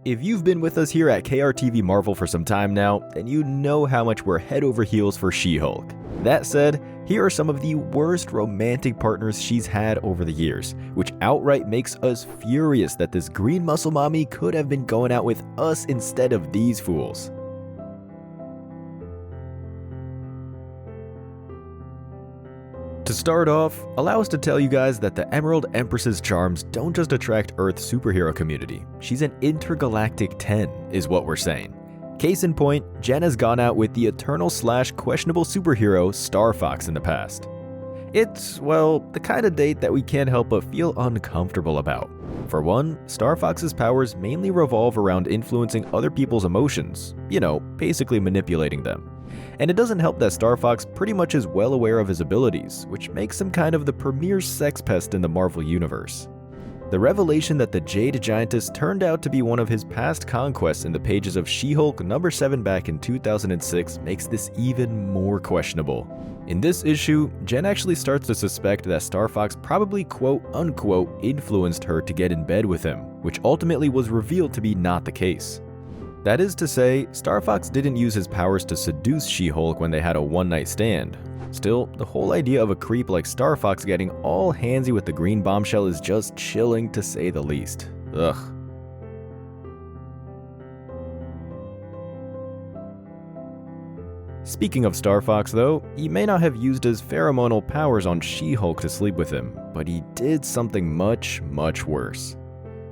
If you've been with us here at KRTV Marvel for some time now, then you know how much we're head over heels for She-Hulk. That said, here are some of the worst romantic partners she's had over the years, which outright makes us furious that this green muscle mommy could have been going out with us instead of these fools. To start off, allow us to tell you guys that the Emerald Empress's charms don't just attract Earth's superhero community. She's an intergalactic 10, is what we're saying. Case in point, Jen has gone out with the eternal/questionable superhero Star Fox in the past. It's, well, the kind of date that we can't help but feel uncomfortable about. For one, Star Fox's powers mainly revolve around influencing other people's emotions, basically manipulating them. And it doesn't help that Star Fox pretty much is well aware of his abilities, which makes him kind of the premier sex pest in the Marvel Universe. The revelation that the Jade Giantess turned out to be one of his past conquests in the pages of She-Hulk #7 back in 2006 makes this even more questionable. In this issue, Jen actually starts to suspect that Star Fox probably quote-unquote influenced her to get in bed with him, which ultimately was revealed to be not the case. That is to say, Star Fox didn't use his powers to seduce She-Hulk when they had a one-night stand. Still, the whole idea of a creep like Star Fox getting all handsy with the green bombshell is just chilling to say the least. Ugh. Speaking of Star Fox though, he may not have used his pheromonal powers on She-Hulk to sleep with him, but he did something much, much worse.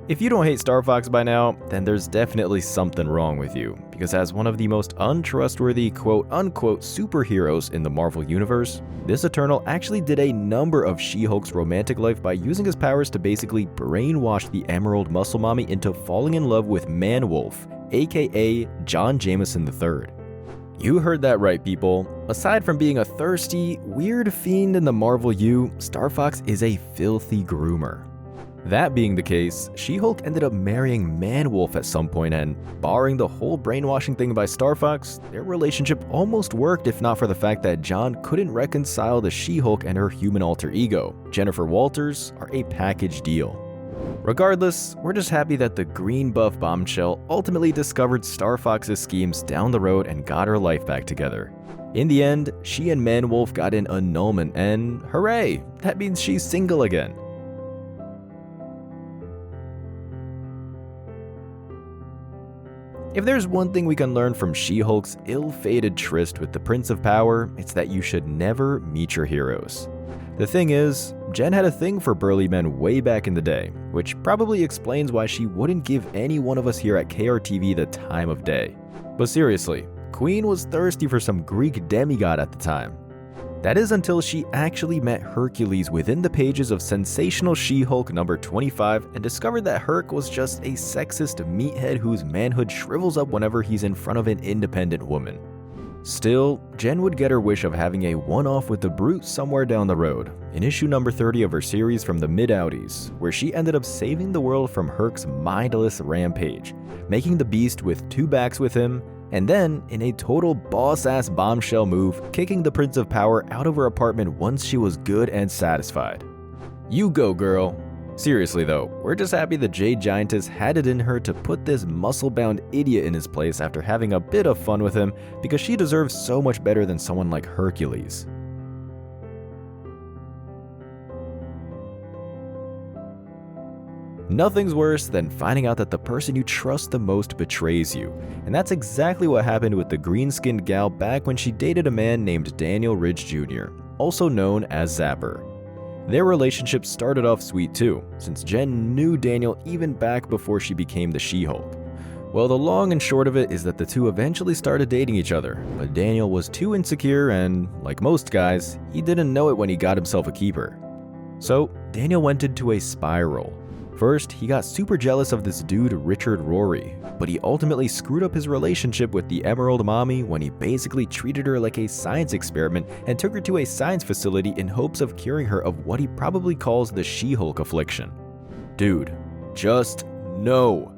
If you don't hate Star Fox by now, then there's definitely something wrong with you, because as one of the most untrustworthy quote-unquote superheroes in the Marvel Universe, this Eternal actually did a number of She-Hulk's romantic life by using his powers to basically brainwash the Emerald Muscle Mommy into falling in love with Man-Wolf, aka John Jameson III. You heard that right, people. Aside from being a thirsty, weird fiend in the Marvel U, Star Fox is a filthy groomer. That being the case, She-Hulk ended up marrying Man-Wolf at some point, and barring the whole brainwashing thing by Star Fox, their relationship almost worked if not for the fact that John couldn't reconcile the She-Hulk and her human alter ego, Jennifer Walters, are a package deal. Regardless, we're just happy that the green buff bombshell ultimately discovered Star Fox's schemes down the road and got her life back together. In the end, she and Man-Wolf got an annulment, and hooray, that means she's single again. If there's one thing we can learn from She-Hulk's ill-fated tryst with the Prince of Power, it's that you should never meet your heroes. The thing is, Jen had a thing for burly men way back in the day, which probably explains why she wouldn't give any one of us here at KRTV the time of day. But seriously, Queen was thirsty for some Greek demigod at the time. That is until she actually met Hercules within the pages of Sensational She-Hulk #25 and discovered that Herc was just a sexist meathead whose manhood shrivels up whenever he's in front of an independent woman. Still, Jen would get her wish of having a one-off with the Brute somewhere down the road, in issue #30 of her series from the mid-outies, where she ended up saving the world from Herc's mindless rampage, making the Beast with two backs with him, and then, in a total boss-ass bombshell move, kicking the Prince of Power out of her apartment once she was good and satisfied. You go, girl. Seriously though, we're just happy the Jade Giantess had it in her to put this muscle-bound idiot in his place after having a bit of fun with him, because she deserves so much better than someone like Hercules. Nothing's worse than finding out that the person you trust the most betrays you, and that's exactly what happened with the green-skinned gal back when she dated a man named Daniel Ridge Jr., also known as Zapper. Their relationship started off sweet too, since Jen knew Daniel even back before she became the She-Hulk. Well, the long and short of it is that the two eventually started dating each other, but Daniel was too insecure and, like most guys, he didn't know it when he got himself a keeper. So, Daniel went into a spiral. First, he got super jealous of this dude Richard Rory, but he ultimately screwed up his relationship with the Emerald Mommy when he basically treated her like a science experiment and took her to a science facility in hopes of curing her of what he probably calls the She-Hulk affliction. Dude, just no.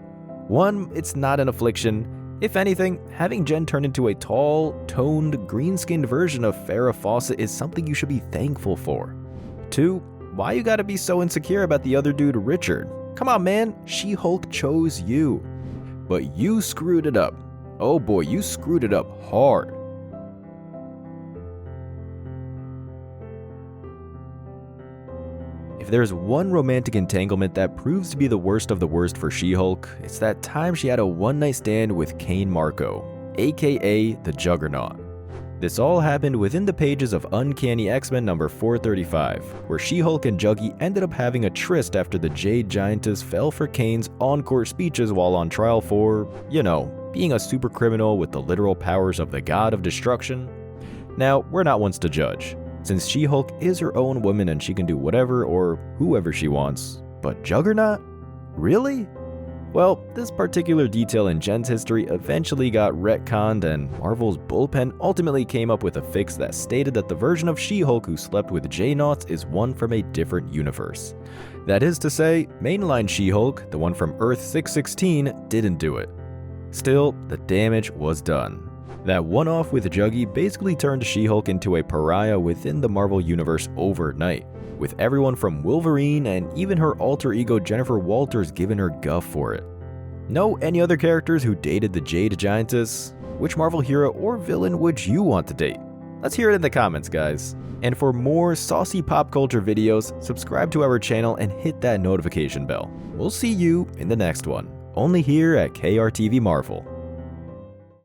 One, it's not an affliction. If anything, having Jen turn into a tall, toned, green-skinned version of Farrah Fawcett is something you should be thankful for. Two, why you gotta be so insecure about the other dude, Richard? Come on, man, She-Hulk chose you. but you screwed it up. Oh boy, you screwed it up hard. If there's one romantic entanglement that proves to be the worst of the worst for She-Hulk, it's that time she had a one-night stand with Kane Marco, aka the Juggernaut. This all happened within the pages of Uncanny X-Men number 435, where She-Hulk and Juggy ended up having a tryst after the Jade Giantess fell for Kane's encore speeches while on trial for, being a super criminal with the literal powers of the God of Destruction. Now, we're not ones to judge, since She-Hulk is her own woman and she can do whatever or whoever she wants. But Juggernaut? Really? Well, this particular detail in Jen's history eventually got retconned, and Marvel's bullpen ultimately came up with a fix that stated that the version of She-Hulk who slept with J-Naughts is one from a different universe. That is to say, mainline She-Hulk, the one from Earth 616, didn't do it. Still, the damage was done. That one-off with Juggy basically turned She-Hulk into a pariah within the Marvel Universe overnight, with everyone from Wolverine and even her alter ego Jennifer Walters giving her guff for it. Know any other characters who dated the Jade Giantess? Which Marvel hero or villain would you want to date? Let's hear it in the comments, guys. And for more saucy pop culture videos, subscribe to our channel and hit that notification bell. We'll see you in the next one, only here at KRTV Marvel.